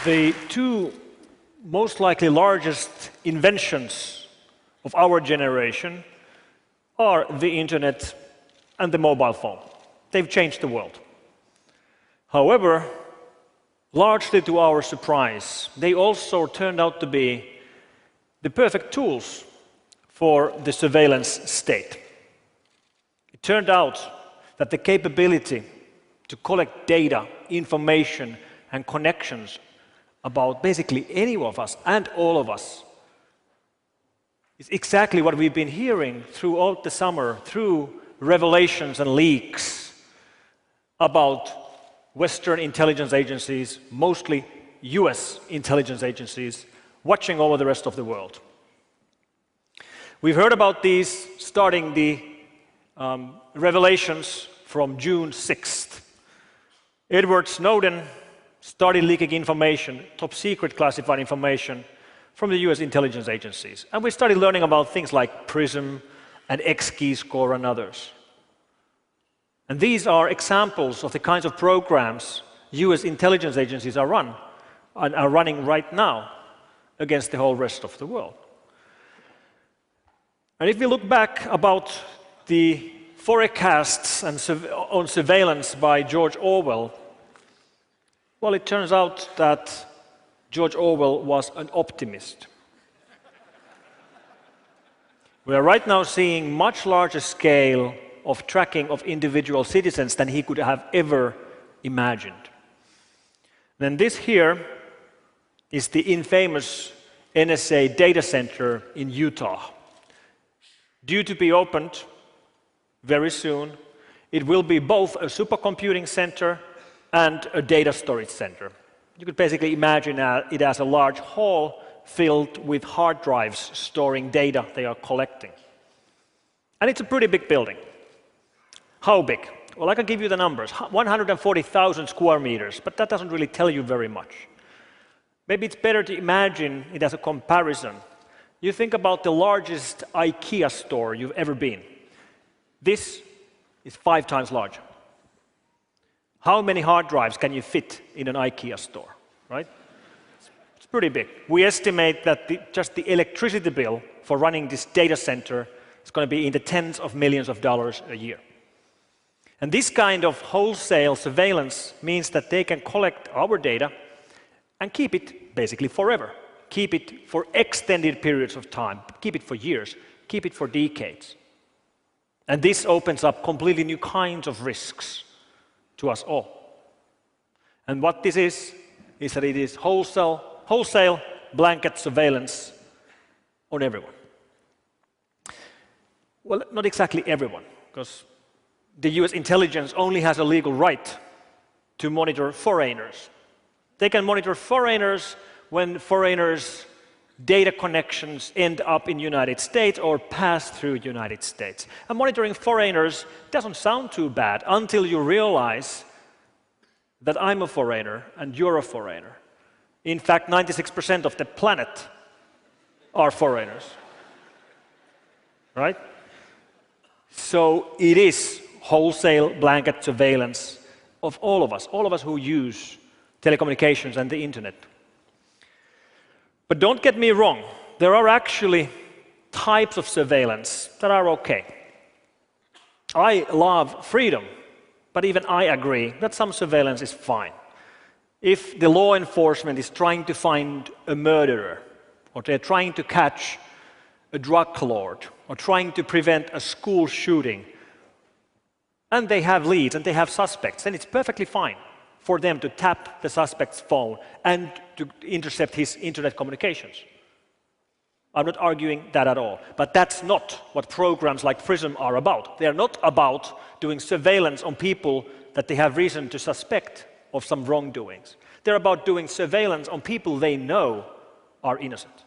The two most likely largest inventions of our generation are the internet and the mobile phone. They've changed the world. However, largely to our surprise, they also turned out to be the perfect tools for the surveillance state. It turned out that the capability to collect data, information, and connections about basically any of us and all of us is exactly what we've been hearing throughout the summer through revelations and leaks about Western intelligence agencies, mostly US intelligence agencies, watching over the rest of the world. We've heard about these starting the revelations from June 6th. Edward Snowden started leaking information, top secret classified information, from the US intelligence agencies. And we started learning about things like PRISM and X-Keyscore and others. And these are examples of the kinds of programs US intelligence agencies are running right now against the whole rest of the world. And if we look back about the forecasts on surveillance by George Orwell, well, it turns out that George Orwell was an optimist. We are right now seeing much larger scale of tracking of individual citizens than he could have ever imagined. Then this here is the infamous NSA data center in Utah. Due to be opened very soon, it will be both a supercomputing center and a data storage center. You could basically imagine it as a large hall filled with hard drives storing data they are collecting. And it's a pretty big building. How big? Well, I can give you the numbers. 140,000 square meters, but that doesn't really tell you very much. Maybe it's better to imagine it as a comparison. You think about the largest IKEA store you've ever been. This is 5 times larger. How many hard drives can you fit in an IKEA store, right? It's pretty big. We estimate that just the electricity bill for running this data center is going to be in the tens of millions of dollars a year. And this kind of wholesale surveillance means that they can collect our data and keep it basically forever. Keep it for extended periods of time. Keep it for years. Keep it for decades. And this opens up completely new kinds of risks to us all. And what this is that it is wholesale blanket surveillance on everyone. Well, not exactly everyone, because the US intelligence only has a legal right to monitor foreigners. They can monitor foreigners when foreigners' data connections end up in the United States or pass through the United States. And monitoring foreigners doesn't sound too bad until you realize that I'm a foreigner and you're a foreigner. In fact, 96% of the planet are foreigners. Right? So it is wholesale blanket surveillance of all of us who use telecommunications and the internet. But don't get me wrong, there are actually types of surveillance that are okay. I love freedom, but even I agree that some surveillance is fine. If the law enforcement is trying to find a murderer, or they're trying to catch a drug lord, or trying to prevent a school shooting, and they have leads and they have suspects, then it's perfectly fine for them to tap the suspect's phone and to intercept his internet communications. I'm not arguing that at all. But that's not what programs like PRISM are about. They are not about doing surveillance on people that they have reason to suspect of some wrongdoings. They're about doing surveillance on people they know are innocent.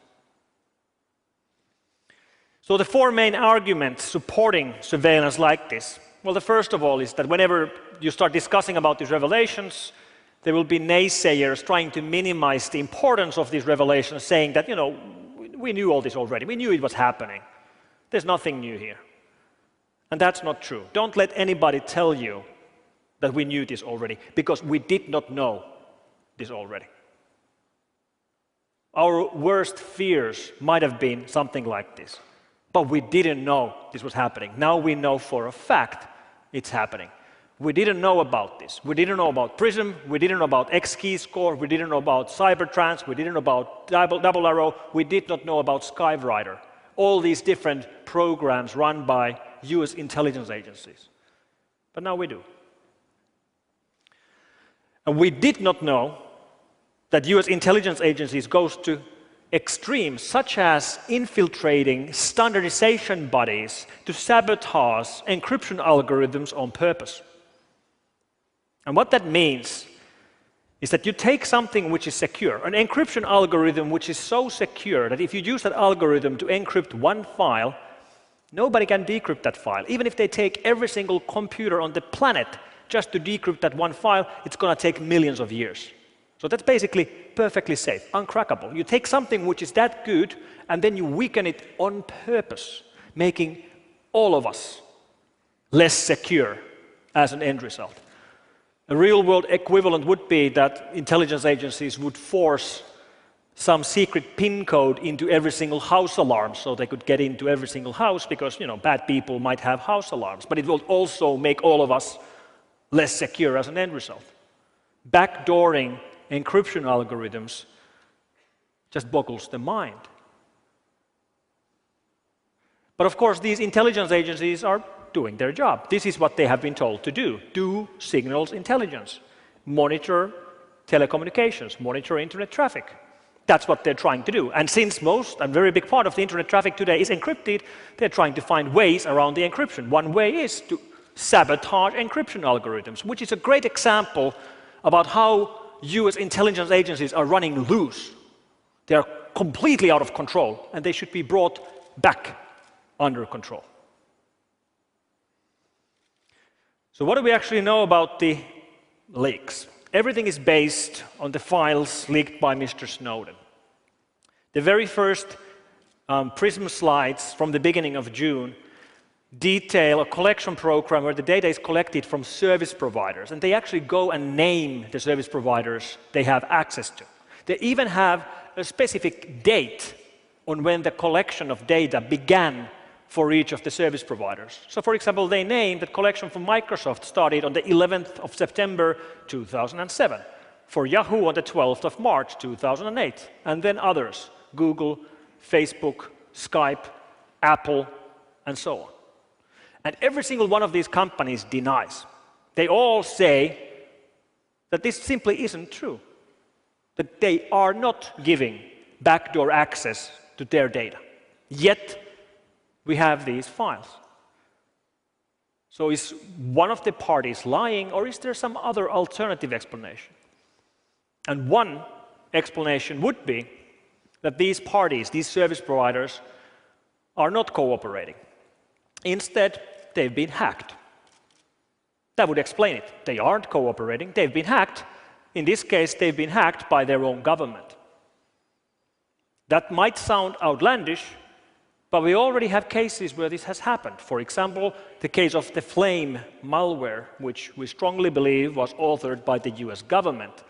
So the 4 main arguments supporting surveillance like this, well, the first of all is that whenever you start discussing about these revelations, there will be naysayers trying to minimize the importance of these revelations, saying that, we knew all this already. We knew it was happening. There's nothing new here. And that's not true. Don't let anybody tell you that we knew this already, because we did not know this already. our worst fears might have been something like this. But we didn't know this was happening. Now we know for a fact it's happening. We didn't know about this. We didn't know about PRISM. We didn't know about X-keyscore. We didn't know about Cybertrans. We didn't know about Double Arrow. We did not know about Skyrider. All these different programs run by US intelligence agencies. But now we do. And we did not know that US intelligence agencies goes to extremes such as infiltrating standardization bodies to sabotage encryption algorithms on purpose. And what that means is that you take something which is secure, an encryption algorithm which is so secure that if you use that algorithm to encrypt one file, nobody can decrypt that file. Even if they take every single computer on the planet just to decrypt that one file, it's going to take millions of years. So that's basically perfectly safe, uncrackable. You take something which is that good and then you weaken it on purpose, making all of us less secure as an end result. A real-world equivalent would be that intelligence agencies would force some secret PIN code into every single house alarm so they could get into every single house because, bad people might have house alarms. But it will also make all of us less secure as an end result. Backdooring encryption algorithms just boggles the mind. But of course, these intelligence agencies are doing their job. This is what they have been told to do. Do signals intelligence. Monitor telecommunications. Monitor internet traffic. That's what they're trying to do. And since most and very big part of the internet traffic today is encrypted, they're trying to find ways around the encryption. One way is to sabotage encryption algorithms, which is a great example about how US intelligence agencies are running loose. They are completely out of control, and they should be brought back under control. So what do we actually know about the leaks? Everything is based on the files leaked by Mr. Snowden. The very first PRISM slides from the beginning of June detail a collection program where the data is collected from service providers, and they actually go and name the service providers they have access to. They even have a specific date on when the collection of data began for each of the service providers. So for example, they named that collection from Microsoft started on the 11th of September 2007, for Yahoo on the 12th of March 2008, and then others, Google, Facebook, Skype, Apple, and so on. And every single one of these companies denies. They all say that this simply isn't true, that they are not giving backdoor access to their data. Yet, we have these files. So is one of the parties lying, or is there some other alternative explanation? And one explanation would be that these parties, these service providers, are not cooperating. Instead, they've been hacked. That would explain it. They aren't cooperating, they've been hacked. In this case, they've been hacked by their own government. That might sound outlandish, but we already have cases where this has happened. For example, the case of the Flame malware, which we strongly believe was authored by the US government,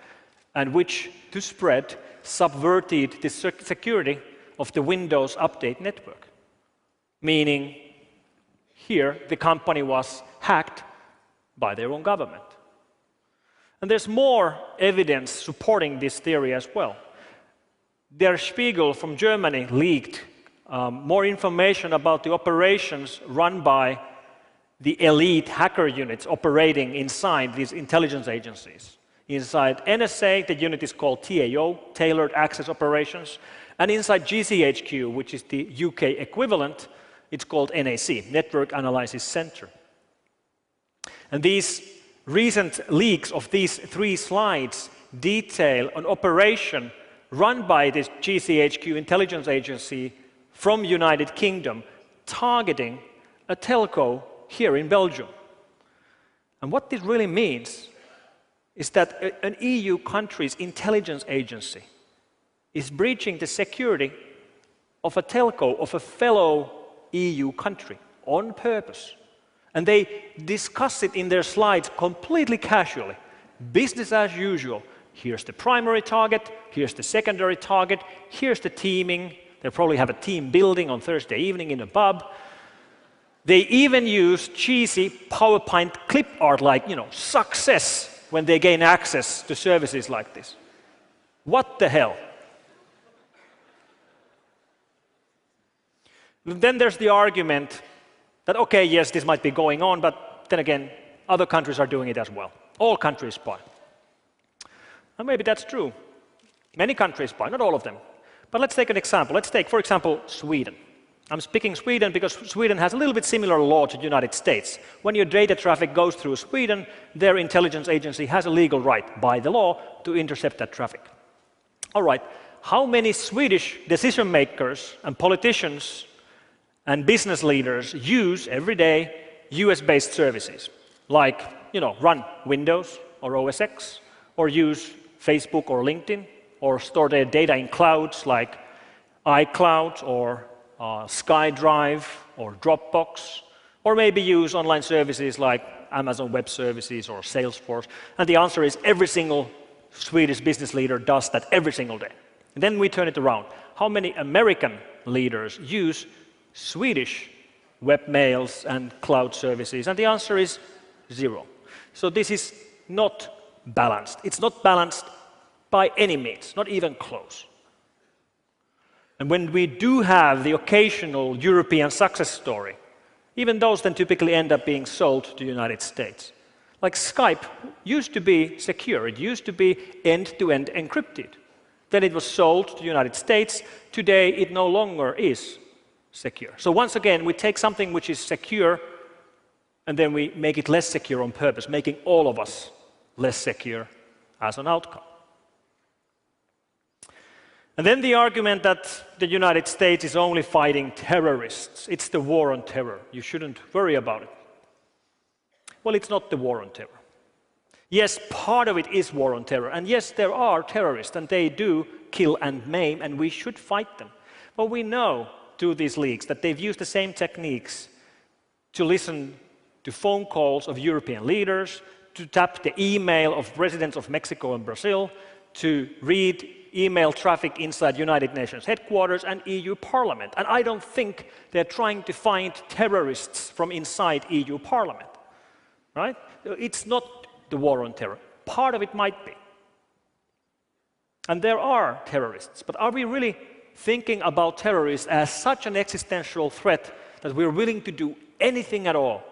and which, to spread, subverted the security of the Windows Update network. Meaning, here, the company was hacked by their own government. And there's more evidence supporting this theory as well. Der Spiegel from Germany leaked more information about the operations run by the elite hacker units operating inside these intelligence agencies. Inside NSA, the unit is called TAO, Tailored Access Operations, and inside GCHQ, which is the UK equivalent, it's called NAC, Network Analysis Center. And these recent leaks of these 3 slides detail an operation run by this GCHQ intelligence agency from United Kingdom targeting a telco here in Belgium. And what this really means is that an EU country's intelligence agency is breaching the security of a telco of a fellow EU country on purpose. And they discuss it in their slides completely casually. Business as usual. Here's the primary target, here's the secondary target, here's the teaming. They probably have a team building on Thursday evening in a pub. They even use cheesy PowerPoint clip art like, success when they gain access to services like this. What the hell? Then there's the argument that, okay, yes, this might be going on, but then again, other countries are doing it as well. All countries spy. And maybe that's true. Many countries spy, not all of them. But let's take an example. Let's take, for example, Sweden. I'm speaking Sweden because Sweden has a little bit similar law to the United States. When your data traffic goes through Sweden, their intelligence agency has a legal right by the law to intercept that traffic. All right, how many Swedish decision makers and politicians and business leaders use every day US-based services, like, run Windows or OS X, or use Facebook or LinkedIn, or store their data in clouds like iCloud or SkyDrive or Dropbox, or maybe use online services like Amazon Web Services or Salesforce? And the answer is every single Swedish business leader does that every single day. And then we turn it around. How many American leaders use Swedish webmails and cloud services? And the answer is 0. So this is not balanced. It's not balanced by any means, not even close. And when we do have the occasional European success story, even those then typically end up being sold to the United States. Like Skype used to be secure. It used to be end-to-end encrypted. Then it was sold to the United States. Today, it no longer is secure. So once again, we take something which is secure and then we make it less secure on purpose, making all of us less secure as an outcome. And then the argument that the United States is only fighting terrorists. It's the war on terror. You shouldn't worry about it. Well, it's not the war on terror. Yes, part of it is war on terror. And yes, there are terrorists, and they do kill and maim, and we should fight them. But we know through these leaks that they've used the same techniques to listen to phone calls of European leaders, to tap the email of presidents of Mexico and Brazil, to read email traffic inside United Nations headquarters and EU Parliament. And I don't think they're trying to find terrorists from inside EU Parliament. Right? It's not the war on terror. Part of it might be. And there are terrorists. But are we really thinking about terrorists as such an existential threat that we're willing to do anything at all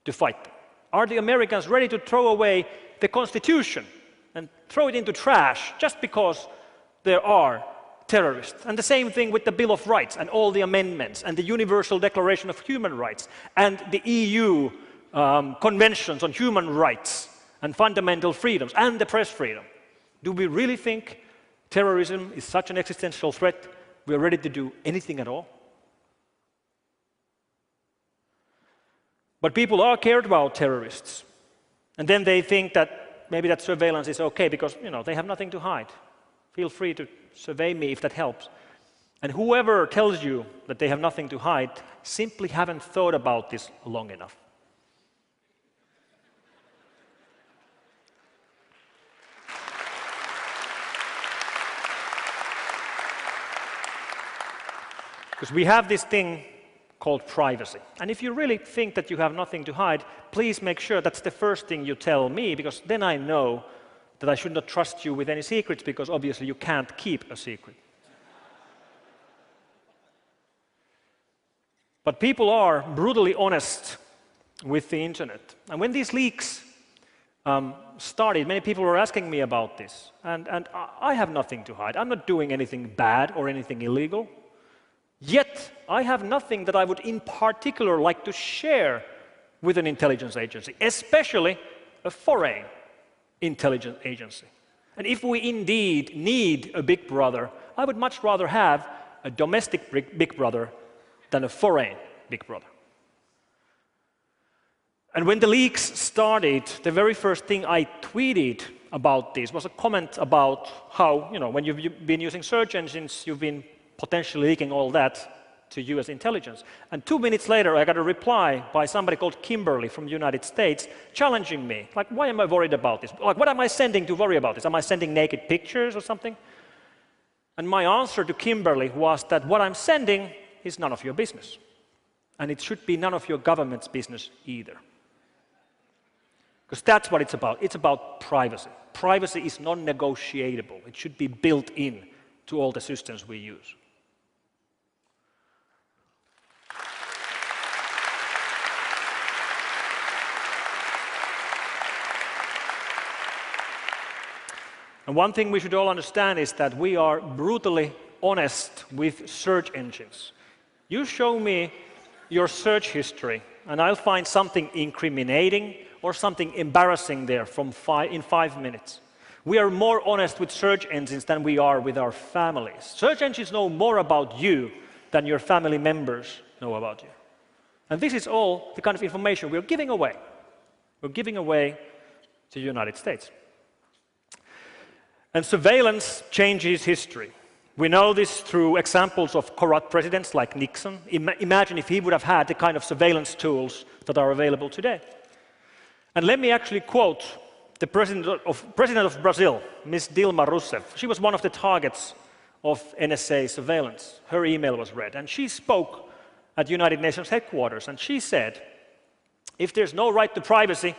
to fight them? Are the Americans ready to throw away the Constitution and throw it into trash just because there are terrorists? And the same thing with the Bill of Rights and all the amendments and the Universal Declaration of Human Rights and the EU conventions on human rights and fundamental freedoms and the press freedom. Do we really think terrorism is such an existential threat we're ready to do anything at all? But people are cared about terrorists. And then they think that maybe that surveillance is okay because, they have nothing to hide. Feel free to survey me if that helps. And whoever tells you that they have nothing to hide simply haven't thought about this long enough. Because we have this thing called privacy. And if you really think that you have nothing to hide, please make sure that's the first thing you tell me, because then I know that I should not trust you with any secrets, because obviously you can't keep a secret. But people are brutally honest with the internet. And when these leaks started, many people were asking me about this. And I have nothing to hide. I'm not doing anything bad or anything illegal. Yet, I have nothing that I would in particular like to share with an intelligence agency, especially a foreign intelligence agency. And if we indeed need a big brother, I would much rather have a domestic big brother than a foreign big brother. And when the leaks started, the very first thing I tweeted about this was a comment about how, when you've been using search engines, you've been potentially leaking all that. to US intelligence. And 2 minutes later, I got a reply by somebody called Kimberly from the United States challenging me. Like, why am I worried about this? Like, what am I sending to worry about this? Am I sending naked pictures or something? And my answer to Kimberly was that what I'm sending is none of your business. And it should be none of your government's business either. Because that's what it's about. It's about privacy. Privacy is non-negotiable. It should be built in to all the systems we use. And one thing we should all understand is that we are brutally honest with search engines. You show me your search history, and I'll find something incriminating or something embarrassing there in 5 minutes. We are more honest with search engines than we are with our families. Search engines know more about you than your family members know about you. And this is all the kind of information we're giving away. We're giving away to the United States. And surveillance changes history. We know this through examples of corrupt presidents like Nixon. Imagine if he would have had the kind of surveillance tools that are available today. And let me actually quote the president of Brazil, Ms. Dilma Rousseff. She was one of the targets of NSA surveillance. Her email was read, and she spoke at United Nations headquarters, and she said, if there's no right to privacy,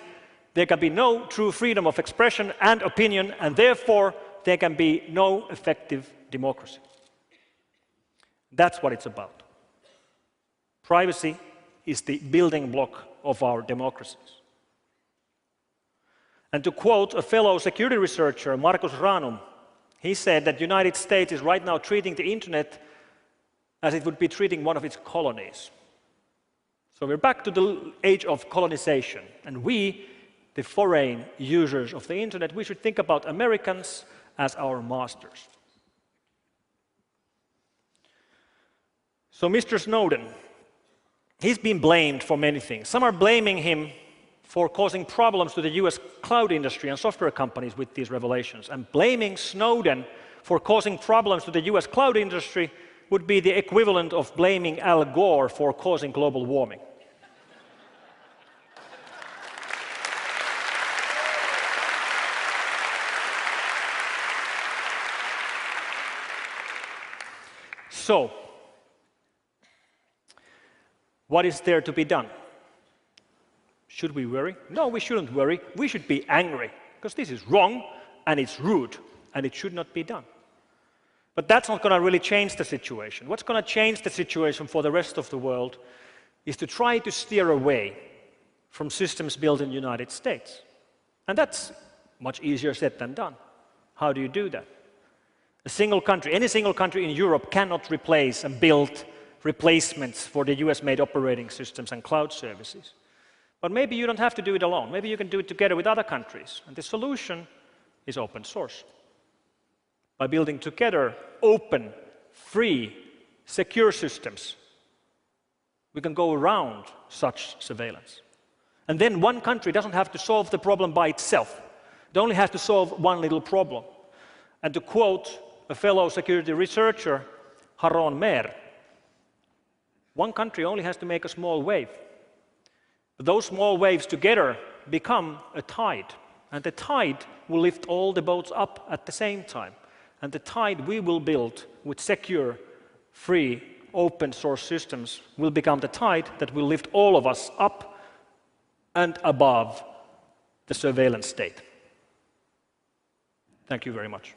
there can be no true freedom of expression and opinion, and therefore there can be no effective democracy. That's what it's about. Privacy is the building block of our democracies. And to quote a fellow security researcher, Marcus Ranum, he said that the United States is right now treating the internet as it would be treating one of its colonies. So we're back to the age of colonization, and we, the foreign users of the internet, we should think about Americans as our masters. So Mr. Snowden, he's been blamed for many things. Some are blaming him for causing problems to the US cloud industry and software companies with these revelations. And blaming Snowden for causing problems to the US cloud industry would be the equivalent of blaming Al Gore for causing global warming. So, what is there to be done? Should we worry? No, we shouldn't worry. We should be angry, because this is wrong, and it's rude, and it should not be done. But that's not going to really change the situation. What's going to change the situation for the rest of the world is to try to steer away from systems built in the United States. And that's much easier said than done. How do you do that? A single country, any single country in Europe cannot replace and build replacements for the US-made operating systems and cloud services. But maybe you don't have to do it alone. Maybe you can do it together with other countries. And the solution is open source. By building together open, free, secure systems, we can go around such surveillance. And then one country doesn't have to solve the problem by itself. It only has to solve one little problem. And to quote a fellow security researcher, Haron Mer, one country only has to make a small wave. But those small waves together become a tide. And the tide will lift all the boats up at the same time. And the tide we will build with secure, free, open source systems will become the tide that will lift all of us up and above the surveillance state. Thank you very much.